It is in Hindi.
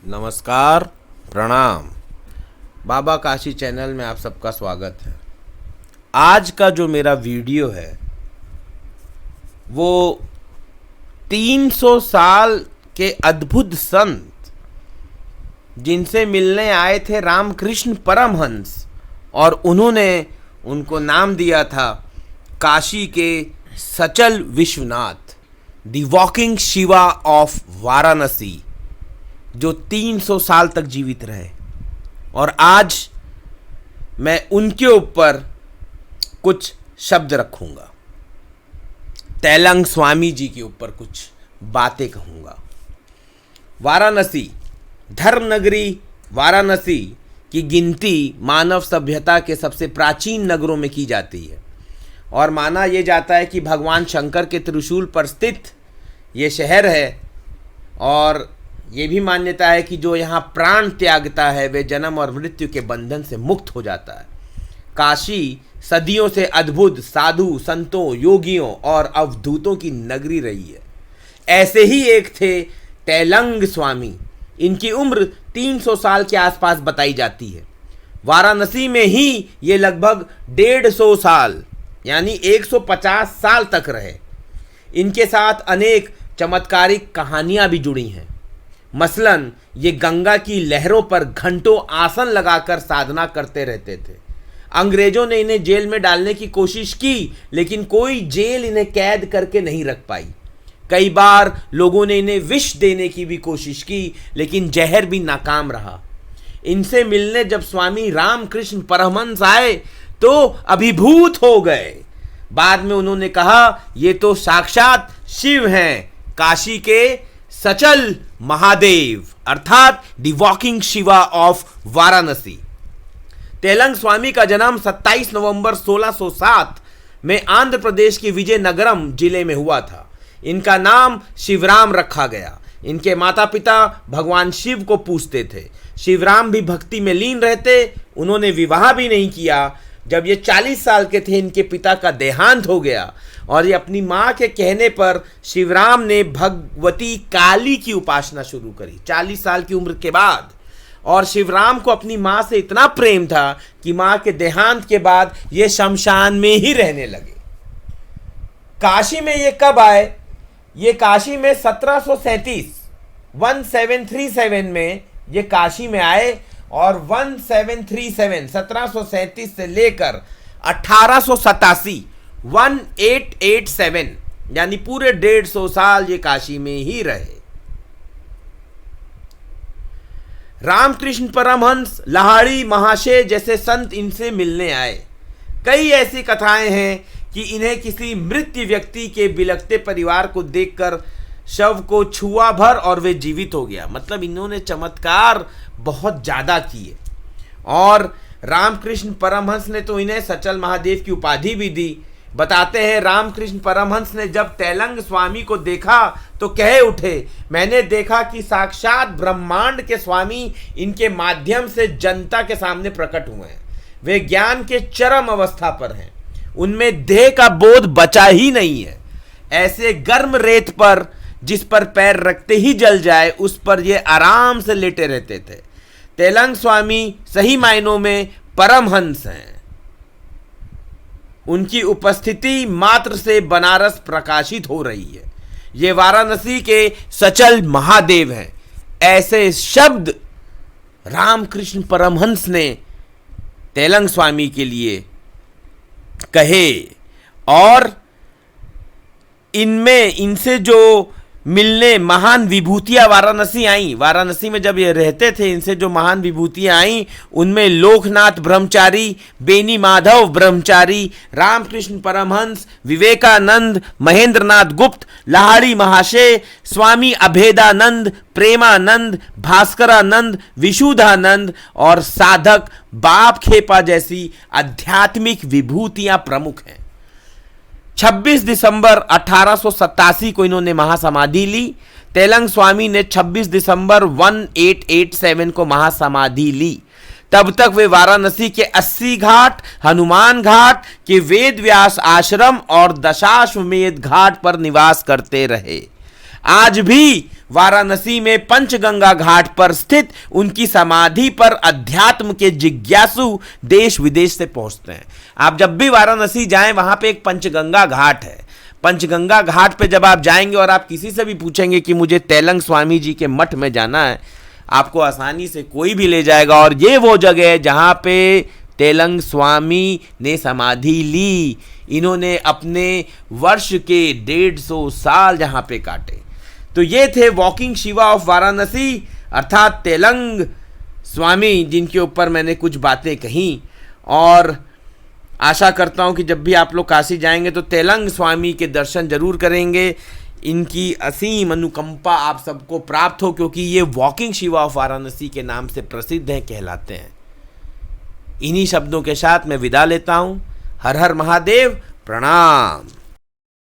नमस्कार, प्रणाम। बाबा काशी चैनल में आप सबका स्वागत है। आज का जो मेरा वीडियो है वो 300 साल के अद्भुत संत जिनसे मिलने आए थे रामकृष्ण परमहंस, और उन्होंने उनको नाम दिया था काशी के सचल Vishwanath, the walking Shiva of Varanasi, जो 300 साल तक जीवित रहे। और आज मैं उनके ऊपर कुछ शब्द रखूंगा, तेलंग स्वामी जी के ऊपर कुछ बातें कहूंगा। वाराणसी, धर्म नगरी वाराणसी की गिनती मानव सभ्यता के सबसे प्राचीन नगरों में की जाती है, और माना यह जाता है कि भगवान शंकर के त्रिशूल पर स्थित ये शहर है। और ये भी मान्यता है कि जो यहाँ प्राण त्यागता है वे जन्म और मृत्यु के बंधन से मुक्त हो जाता है। काशी सदियों से अद्भुत साधु संतों, योगियों और अवधूतों की नगरी रही है। ऐसे ही एक थे तेलंग स्वामी। इनकी उम्र 300 साल के आसपास बताई जाती है। वाराणसी में ही ये लगभग 150 साल यानी 150 साल तक रहे। इनके साथ अनेक चमत्कारिक कहानियां भी जुड़ी हैं। मसलन ये गंगा की लहरों पर घंटों आसन लगाकर साधना करते रहते थे। अंग्रेजों ने इन्हें जेल में डालने की कोशिश की, लेकिन कोई जेल इन्हें कैद करके नहीं रख पाई। कई बार लोगों ने इन्हें विष देने की भी कोशिश की, लेकिन जहर भी नाकाम रहा। इनसे मिलने जब स्वामी रामकृष्ण परमहंस आए तो अभिभूत हो गए। बाद में उन्होंने कहा, ये तो साक्षात शिव हैं, काशी के सचल महादेव, अर्थात the walking Shiva of Varanasi. Telang Swami का जन्म 27 नवंबर 1607 में आंध्र प्रदेश के विजयनगरम जिले में हुआ था। इनका नाम शिवराम रखा गया। इनके माता पिता भगवान शिव को पूजते थे। शिवराम भी भक्ति में लीन रहते। उन्होंने विवाह भी नहीं किया। जब ये 40 साल के थे, इनके पिता का देहांत हो गया, और ये अपनी माँ के कहने पर शिवराम ने भगवती काली की उपासना शुरू करी 40 साल की उम्र के बाद। और शिवराम को अपनी माँ से इतना प्रेम था कि माँ के देहांत के बाद ये शमशान में ही रहने लगे। काशी में ये कब आए? ये काशी में 1737 में ये काशी में आए, और 1737 से लेकर 1887 यानी पूरे 150 साल ये काशी में ही रहे। रामकृष्ण परमहंस, लाहिड़ी महाशय जैसे संत इनसे मिलने आए। कई ऐसी कथाएं हैं कि इन्हें किसी मृत व्यक्ति के बिलखते परिवार को देखकर शव को छुआ भर और वे जीवित हो गया। मतलब इन्होंने चमत्कार बहुत ज़्यादा किए। और रामकृष्ण परमहंस ने तो इन्हें सचल महादेव की उपाधि भी दी। बताते हैं, रामकृष्ण परमहंस ने जब तेलंग स्वामी को देखा तो कह उठे, मैंने देखा कि साक्षात ब्रह्मांड के स्वामी इनके माध्यम से जनता के सामने प्रकट हुए हैं। वे ज्ञान के चरम अवस्था पर हैं। उनमें देह का बोध बचा ही नहीं है। ऐसे गर्म रेत पर जिस पर पैर रखते ही जल जाए, उस पर ये आराम से लेटे रहते थे। तेलंग स्वामी सही मायनों में परमहंस हैं। उनकी उपस्थिति मात्र से बनारस प्रकाशित हो रही है। ये वाराणसी के सचल महादेव हैं। ऐसे शब्द रामकृष्ण परमहंस ने तेलंग स्वामी के लिए कहे। और इनसे जो मिलने महान विभूतियां वाराणसी आई, वाराणसी में जब ये रहते थे, इनसे जो महान विभूतियां आई उनमें लोकनाथ ब्रह्मचारी, बेनी माधव ब्रह्मचारी, रामकृष्ण परमहंस, विवेकानंद, महेंद्रनाथ गुप्त, लाहिड़ी महाशय, स्वामी अभेदानंद, प्रेमानंद, भास्करानंद, विशुद्धानंद और साधक बाप खेपा जैसी आध्यात्मिक विभूतियां प्रमुख हैं। 26 दिसंबर 1887 को इन्होंने महासमाधि ली। तेलंग स्वामी ने 26 दिसंबर 1887 को महासमाधि ली। तब तक वे वाराणसी के 80 घाट, हनुमान घाट के वेद व्यास आश्रम और दशाश्वमेध घाट पर निवास करते रहे। आज भी वाराणसी में पंचगंगा घाट पर स्थित उनकी समाधि पर अध्यात्म के जिज्ञासु देश विदेश से पहुंचते हैं। आप जब भी वाराणसी जाएं, वहां पे एक पंचगंगा घाट है। पंचगंगा घाट पे जब आप जाएंगे और आप किसी से भी पूछेंगे कि मुझे तेलंग स्वामी जी के मठ में जाना है, आपको आसानी से कोई भी ले जाएगा। और ये वो जगह है जहां पे तेलंग स्वामी ने समाधि ली। इन्होंने अपने वर्ष के 150 साल जहां पे काटे। तो ये थे वॉकिंग शिवा ऑफ वाराणसी, अर्थात तेलंग स्वामी, जिनके ऊपर मैंने कुछ बातें कही। और आशा करता हूं कि जब भी आप लोग काशी जाएंगे तो तेलंग स्वामी के दर्शन जरूर करेंगे। इनकी असीम अनुकंपा आप सबको प्राप्त हो, क्योंकि ये वॉकिंग शिवा ऑफ वाराणसी के नाम से प्रसिद्ध हैं, कहलाते हैं। इन्हीं शब्दों के साथ मैं विदा लेता हूं। हर हर महादेव, प्रणाम।